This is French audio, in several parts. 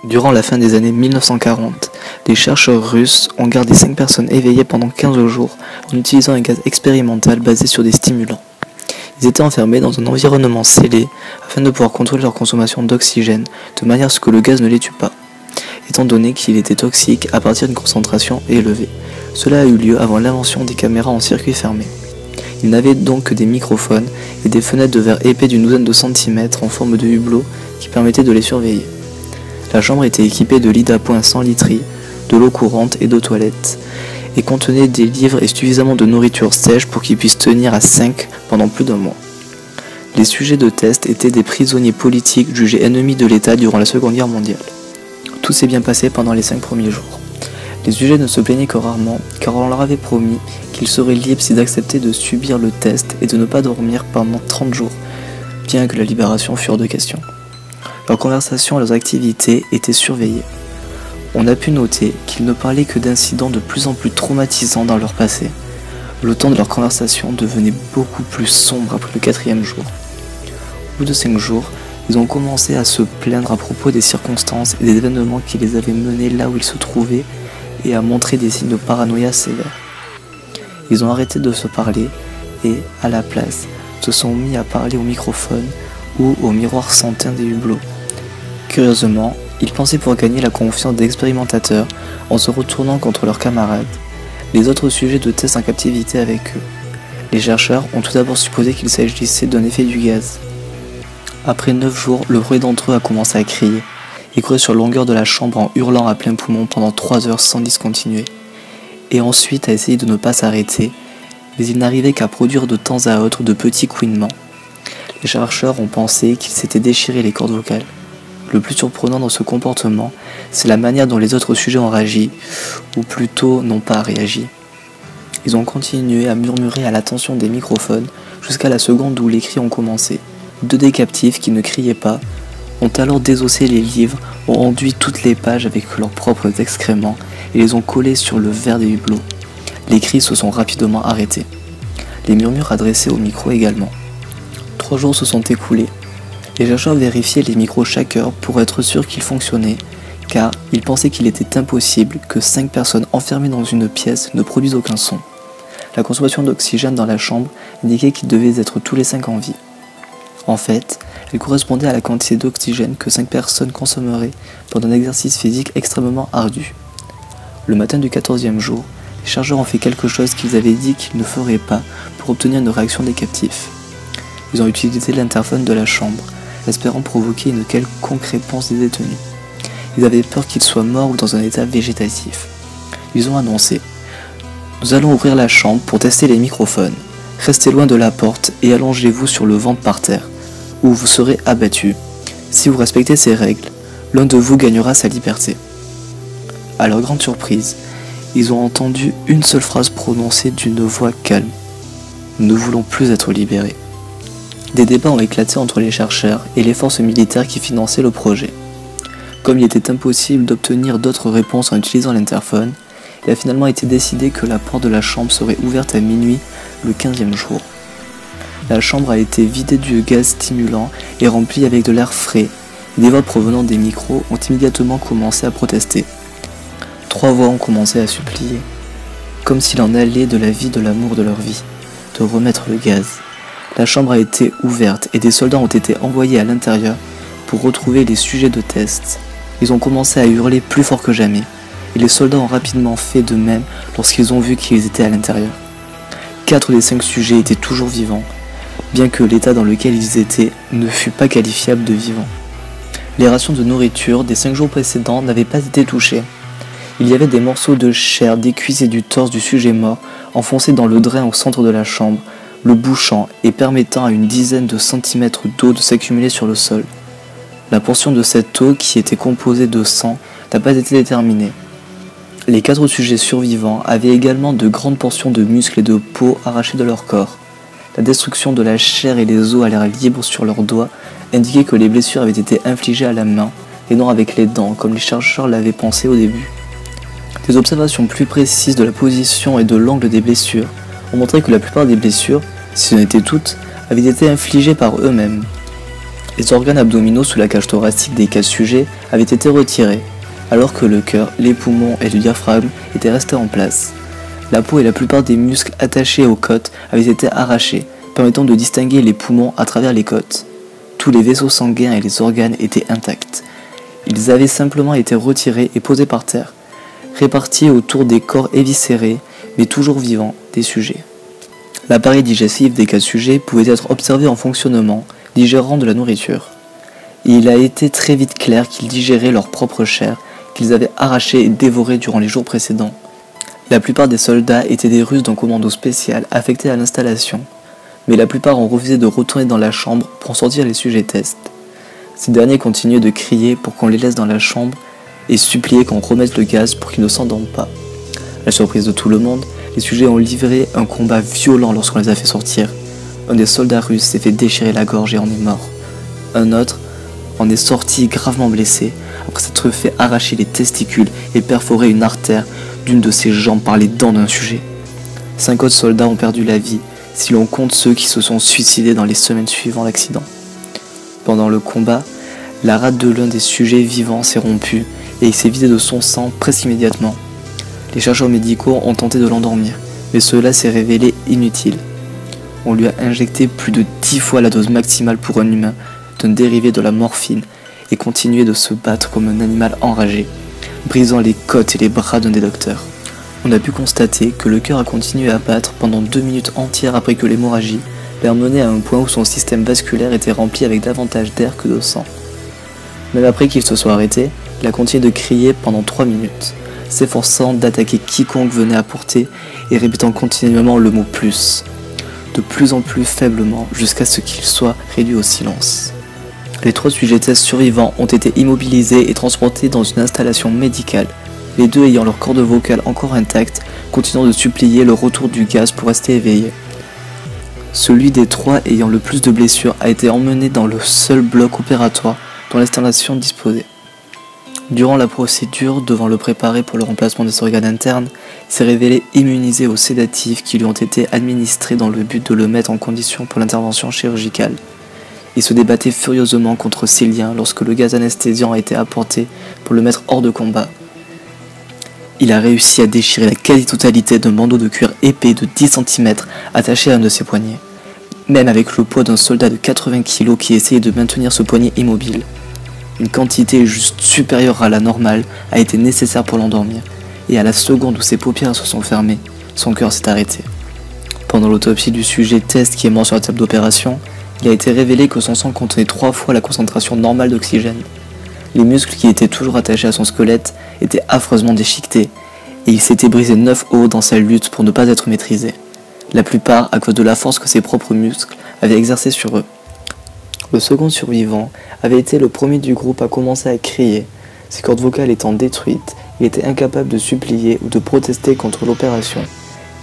Durant la fin des années 1940, les chercheurs russes ont gardé 5 personnes éveillées pendant 15 jours en utilisant un gaz expérimental basé sur des stimulants. Ils étaient enfermés dans un environnement scellé afin de pouvoir contrôler leur consommation d'oxygène de manière à ce que le gaz ne les tue pas, étant donné qu'il était toxique à partir d'une concentration élevée. Cela a eu lieu avant l'invention des caméras en circuit fermé. Ils n'avaient donc que des microphones et des fenêtres de verre épais d'une douzaine de centimètres en forme de hublot qui permettaient de les surveiller. La chambre était équipée de lits d'appoint sans literie, de l'eau courante et d'eau toilette, et contenait des livres et suffisamment de nourriture sèche pour qu'ils puissent tenir à 5 pendant plus d'un mois. Les sujets de test étaient des prisonniers politiques jugés ennemis de l'État durant la Seconde Guerre mondiale. Tout s'est bien passé pendant les 5 premiers jours. Les sujets ne se plaignaient que rarement, car on leur avait promis qu'ils seraient libres s'ils acceptaient de subir le test et de ne pas dormir pendant 30 jours, bien que la libération fût hors de question. Leurs conversations et leurs activités étaient surveillées. On a pu noter qu'ils ne parlaient que d'incidents de plus en plus traumatisants dans leur passé. Le ton de leur conversation devenait beaucoup plus sombre après le 4e jour. Au bout de 5 jours, ils ont commencé à se plaindre à propos des circonstances et des événements qui les avaient menés là où ils se trouvaient et à montrer des signes de paranoïa sévères. Ils ont arrêté de se parler et, à la place, se sont mis à parler au microphone ou au miroir sans teint des hublots. Curieusement, ils pensaient pouvoir gagner la confiance des expérimentateurs en se retournant contre leurs camarades, les autres sujets de test en captivité avec eux. Les chercheurs ont tout d'abord supposé qu'il s'agissait d'un effet du gaz. Après 9 jours, le bruit d'entre eux a commencé à crier et courir sur la longueur de la chambre en hurlant à plein poumon pendant 3 heures sans discontinuer, et ensuite à essayer de ne pas s'arrêter, mais ils n'arrivaient qu'à produire de temps à autre de petits couinements. Les chercheurs ont pensé qu'ils s'étaient déchirés les cordes vocales. Le plus surprenant dans ce comportement, c'est la manière dont les autres sujets ont réagi, ou plutôt n'ont pas réagi. Ils ont continué à murmurer à l'attention des microphones jusqu'à la seconde où les cris ont commencé. 2 des captifs qui ne criaient pas ont alors désossé les livres, ont enduit toutes les pages avec leurs propres excréments et les ont collés sur le verre des hublots. Les cris se sont rapidement arrêtés. Les murmures adressés au micro également. 3 jours se sont écoulés. Les chercheurs vérifiaient les micros chaque heure pour être sûrs qu'ils fonctionnaient, car ils pensaient qu'il était impossible que 5 personnes enfermées dans une pièce ne produisent aucun son. La consommation d'oxygène dans la chambre indiquait qu'ils devaient être tous les 5 en vie. En fait, elle correspondait à la quantité d'oxygène que 5 personnes consommeraient pendant un exercice physique extrêmement ardu. Le matin du 14e jour, les chercheurs ont fait quelque chose qu'ils avaient dit qu'ils ne feraient pas pour obtenir une réaction des captifs. Ils ont utilisé l'interphone de la chambre, espérant provoquer une quelconque réponse des détenus. Ils avaient peur qu'ils soient morts ou dans un état végétatif. Ils ont annoncé « Nous allons ouvrir la chambre pour tester les microphones. Restez loin de la porte et allongez-vous sur le ventre par terre, ou vous serez abattus. Si vous respectez ces règles, l'un de vous gagnera sa liberté. » À leur grande surprise, ils ont entendu une seule phrase prononcée d'une voix calme. « Nous ne voulons plus être libérés. » Des débats ont éclaté entre les chercheurs et les forces militaires qui finançaient le projet. Comme il était impossible d'obtenir d'autres réponses en utilisant l'interphone, il a finalement été décidé que la porte de la chambre serait ouverte à minuit le 15e jour. La chambre a été vidée du gaz stimulant et remplie avec de l'air frais. Des voix provenant des micros ont immédiatement commencé à protester. 3 voix ont commencé à supplier, comme s'il en allait de la vie de l'amour de leur vie, de remettre le gaz. La chambre a été ouverte et des soldats ont été envoyés à l'intérieur pour retrouver les sujets de test. Ils ont commencé à hurler plus fort que jamais, et les soldats ont rapidement fait de même lorsqu'ils ont vu qu'ils étaient à l'intérieur. 4 des 5 sujets étaient toujours vivants, bien que l'état dans lequel ils étaient ne fût pas qualifiable de vivant. Les rations de nourriture des 5 jours précédents n'avaient pas été touchées. Il y avait des morceaux de chair, des cuisses et du torse du sujet mort enfoncés dans le drain au centre de la chambre, le bouchant et permettant à une dizaine de centimètres d'eau de s'accumuler sur le sol. La portion de cette eau, qui était composée de sang, n'a pas été déterminée. Les 4 sujets survivants avaient également de grandes portions de muscles et de peau arrachées de leur corps. La destruction de la chair et les os à l'air libre sur leurs doigts indiquait que les blessures avaient été infligées à la main et non avec les dents, comme les chercheurs l'avaient pensé au début. Des observations plus précises de la position et de l'angle des blessures ont montré que la plupart des blessures, si ce n'était toutes, avaient été infligées par eux-mêmes. Les organes abdominaux sous la cage thoracique des 4 sujets avaient été retirés, alors que le cœur, les poumons et le diaphragme étaient restés en place. La peau et la plupart des muscles attachés aux côtes avaient été arrachés, permettant de distinguer les poumons à travers les côtes. Tous les vaisseaux sanguins et les organes étaient intacts. Ils avaient simplement été retirés et posés par terre, répartis autour des corps éviscérés, mais toujours vivants, des sujets. L'appareil digestif des 4 sujets pouvait être observé en fonctionnement, digérant de la nourriture. Et il a été très vite clair qu'ils digéraient leur propre chair, qu'ils avaient arrachée et dévorée durant les jours précédents. La plupart des soldats étaient des Russes d'un commando spécial affecté à l'installation, mais la plupart ont refusé de retourner dans la chambre pour sortir les sujets tests. Ces derniers continuaient de crier pour qu'on les laisse dans la chambre et suppliaient qu'on remette le gaz pour qu'ils ne s'endorment pas. À la surprise de tout le monde, les sujets ont livré un combat violent lorsqu'on les a fait sortir. Un des soldats russes s'est fait déchirer la gorge et en est mort. Un autre en est sorti gravement blessé après s'être fait arracher les testicules et perforer une artère d'une de ses jambes par les dents d'un sujet. 5 autres soldats ont perdu la vie si l'on compte ceux qui se sont suicidés dans les semaines suivant l'accident. Pendant le combat, la rate de l'un des sujets vivants s'est rompue et il s'est vidé de son sang presque immédiatement. Les chercheurs médicaux ont tenté de l'endormir, mais cela s'est révélé inutile. On lui a injecté plus de 10 fois la dose maximale pour un humain d'un dérivé de la morphine et continuait de se battre comme un animal enragé, brisant les côtes et les bras d'un des docteurs. On a pu constater que le cœur a continué à battre pendant 2 minutes entières après que l'hémorragie l'a mené à un point où son système vasculaire était rempli avec davantage d'air que de sang. Même après qu'il se soit arrêté, il a continué de crier pendant 3 minutes, s'efforçant d'attaquer quiconque venait à portée et répétant continuellement le mot « plus », de plus en plus faiblement jusqu'à ce qu'il soit réduit au silence. Les 3 sujets tests survivants ont été immobilisés et transportés dans une installation médicale, les 2 ayant leur corde vocale encore intacte, continuant de supplier le retour du gaz pour rester éveillés. Celui des 3 ayant le plus de blessures a été emmené dans le seul bloc opératoire dont l'installation disposait. Durant la procédure devant le préparer pour le remplacement des organes internes, il s'est révélé immunisé aux sédatifs qui lui ont été administrés dans le but de le mettre en condition pour l'intervention chirurgicale. Il se débattait furieusement contre ses liens lorsque le gaz anesthésiant a été apporté pour le mettre hors de combat. Il a réussi à déchirer la quasi-totalité d'un bandeau de cuir épais de 10 cm attaché à un de ses poignets, même avec le poids d'un soldat de 80 kg qui essayait de maintenir ce poignet immobile. Une quantité juste supérieure à la normale a été nécessaire pour l'endormir, et à la seconde où ses paupières se sont fermées, son cœur s'est arrêté. Pendant l'autopsie du sujet test qui est mort sur la table d'opération, il a été révélé que son sang contenait 3 fois la concentration normale d'oxygène. Les muscles qui étaient toujours attachés à son squelette étaient affreusement déchiquetés, et il s'était brisé 9 os dans sa lutte pour ne pas être maîtrisé, la plupart à cause de la force que ses propres muscles avaient exercée sur eux. Le second survivant avait été le premier du groupe à commencer à crier. Ses cordes vocales étant détruites, il était incapable de supplier ou de protester contre l'opération,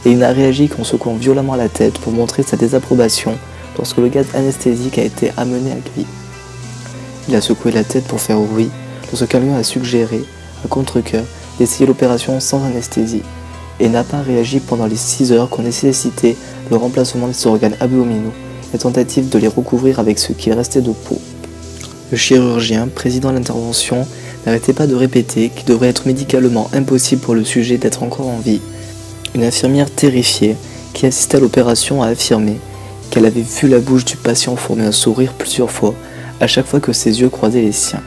et il n'a réagi qu'en secouant violemment la tête pour montrer sa désapprobation lorsque le gaz anesthésique a été amené à lui. Il a secoué la tête pour faire oui lorsque quelqu'un a suggéré, à contre-cœur, d'essayer l'opération sans anesthésie, et n'a pas réagi pendant les 6 heures qu'on nécessitait le remplacement de ses organes abdominaux et tentative de les recouvrir avec ce qu'il restait de peau. Le chirurgien, présidant l'intervention, n'arrêtait pas de répéter qu'il devrait être médicalement impossible pour le sujet d'être encore en vie. Une infirmière terrifiée, qui assistait à l'opération, a affirmé qu'elle avait vu la bouche du patient former un sourire plusieurs fois, à chaque fois que ses yeux croisaient les siens.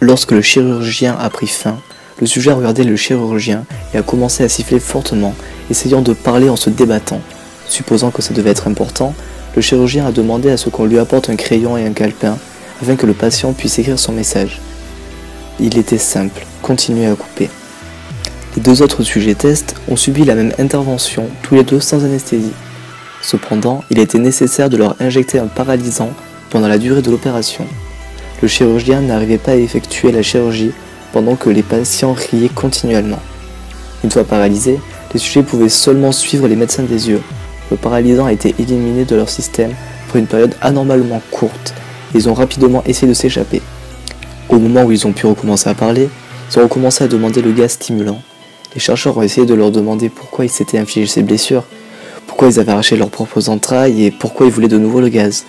Lorsque le chirurgien a pris fin, le sujet a regardé le chirurgien et a commencé à siffler fortement, essayant de parler en se débattant. Supposant que ça devait être important, le chirurgien a demandé à ce qu'on lui apporte un crayon et un calepin afin que le patient puisse écrire son message. Il était simple, continuer à couper. Les 2 autres sujets tests ont subi la même intervention, tous les 2 sans anesthésie. Cependant, il était nécessaire de leur injecter un paralysant pendant la durée de l'opération. Le chirurgien n'arrivait pas à effectuer la chirurgie pendant que les patients riaient continuellement. Une fois paralysés, les sujets pouvaient seulement suivre les médecins des yeux. Le paralysant a été éliminé de leur système pour une période anormalement courte et ils ont rapidement essayé de s'échapper. Au moment où ils ont pu recommencer à parler, ils ont recommencé à demander le gaz stimulant. Les chercheurs ont essayé de leur demander pourquoi ils s'étaient infligés ces blessures, pourquoi ils avaient arraché leurs propres entrailles et pourquoi ils voulaient de nouveau le gaz.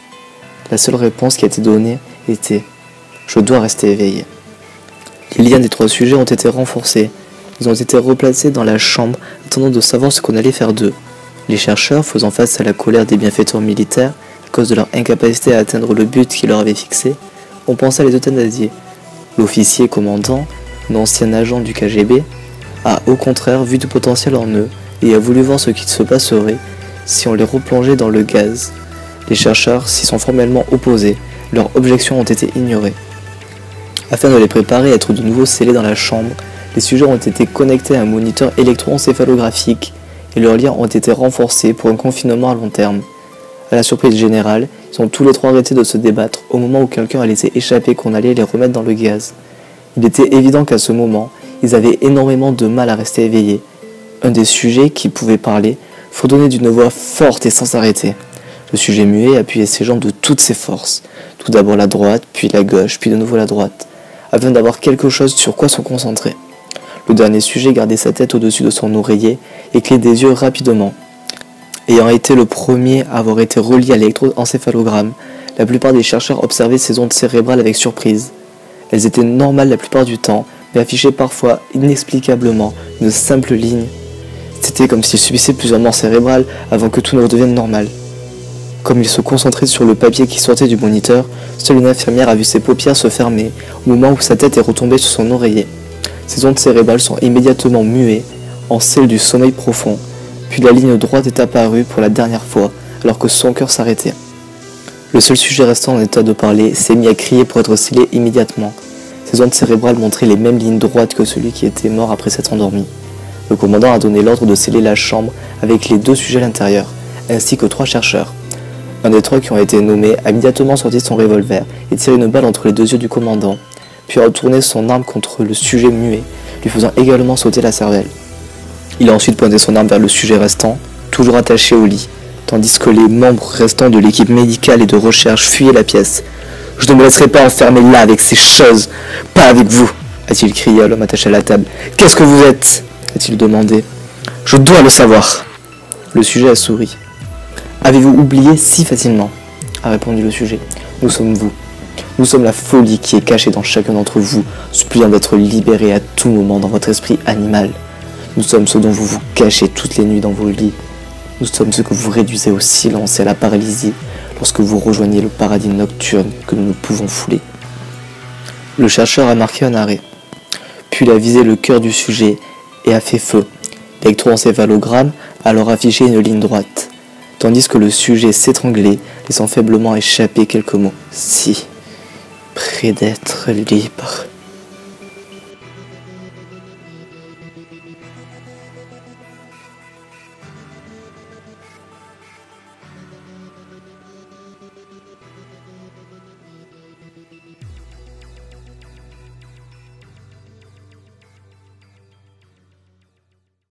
La seule réponse qui a été donnée était « Je dois rester éveillé ». Les liens des 3 sujets ont été renforcés. Ils ont été replacés dans la chambre, attendant de savoir ce qu'on allait faire d'eux. Les chercheurs, faisant face à la colère des bienfaiteurs militaires, à cause de leur incapacité à atteindre le but qu'ils leur avaient fixé, ont pensé à les euthanasier. L'officier commandant, un ancien agent du KGB, a au contraire vu du potentiel en eux et a voulu voir ce qui se passerait si on les replongeait dans le gaz. Les chercheurs s'y sont formellement opposés, leurs objections ont été ignorées. Afin de les préparer à être de nouveau scellés dans la chambre, les sujets ont été connectés à un moniteur électroencéphalographique et leurs liens ont été renforcés pour un confinement à long terme. À la surprise générale, ils ont tous les 3 arrêté de se débattre au moment où quelqu'un a laissé échapper qu'on allait les remettre dans le gaz. Il était évident qu'à ce moment, ils avaient énormément de mal à rester éveillés. Un des sujets qui pouvait parler fredonnait d'une voix forte et sans s'arrêter. Le sujet muet appuyait ses jambes de toutes ses forces, tout d'abord la droite, puis la gauche, puis de nouveau la droite, afin d'avoir quelque chose sur quoi se concentrer. Le dernier sujet gardait sa tête au-dessus de son oreiller et clignait des yeux rapidement. Ayant été le premier à avoir été relié à l'électroencéphalogramme, la plupart des chercheurs observaient ces ondes cérébrales avec surprise. Elles étaient normales la plupart du temps, mais affichaient parfois, inexplicablement, une simple ligne. C'était comme s'ils subissaient plusieurs morts cérébrales avant que tout ne redevienne normal. Comme il se concentrait sur le papier qui sortait du moniteur, seule une infirmière a vu ses paupières se fermer au moment où sa tête est retombée sur son oreiller. Ces ondes cérébrales sont immédiatement muées en celles du sommeil profond, puis la ligne droite est apparue pour la dernière fois alors que son cœur s'arrêtait. Le seul sujet restant en état de parler s'est mis à crier pour être scellé immédiatement. Ces ondes cérébrales montraient les mêmes lignes droites que celui qui était mort après s'être endormi. Le commandant a donné l'ordre de sceller la chambre avec les 2 sujets à l'intérieur, ainsi que 3 chercheurs. Un des 3 qui ont été nommés a immédiatement sorti son revolver et tiré une balle entre les 2 yeux du commandant, puis a retourné son arme contre le sujet muet, lui faisant également sauter la cervelle. Il a ensuite pointé son arme vers le sujet restant, toujours attaché au lit, tandis que les membres restants de l'équipe médicale et de recherche fuyaient la pièce. « Je ne me laisserai pas enfermer là avec ces choses, pas avec vous !» a-t-il crié à l'homme attaché à la table. « Qu'est-ce que vous êtes ?» a-t-il demandé. « Je dois le savoir !» Le sujet a souri. « Avez-vous oublié si facilement ?» a répondu le sujet. « Nous sommes vous. Nous sommes la folie qui est cachée dans chacun d'entre vous, suppliant d'être libéré à tout moment dans votre esprit animal. Nous sommes ceux dont vous vous cachez toutes les nuits dans vos lits. Nous sommes ceux que vous réduisez au silence et à la paralysie lorsque vous rejoignez le paradis nocturne que nous ne pouvons fouler. » Le chercheur a marqué un arrêt. Puis il a visé le cœur du sujet et a fait feu. L'électroencéphalogramme a alors affiché une ligne droite, tandis que le sujet s'étranglait, laissant faiblement échapper quelques mots. « Si, près d'être libre. »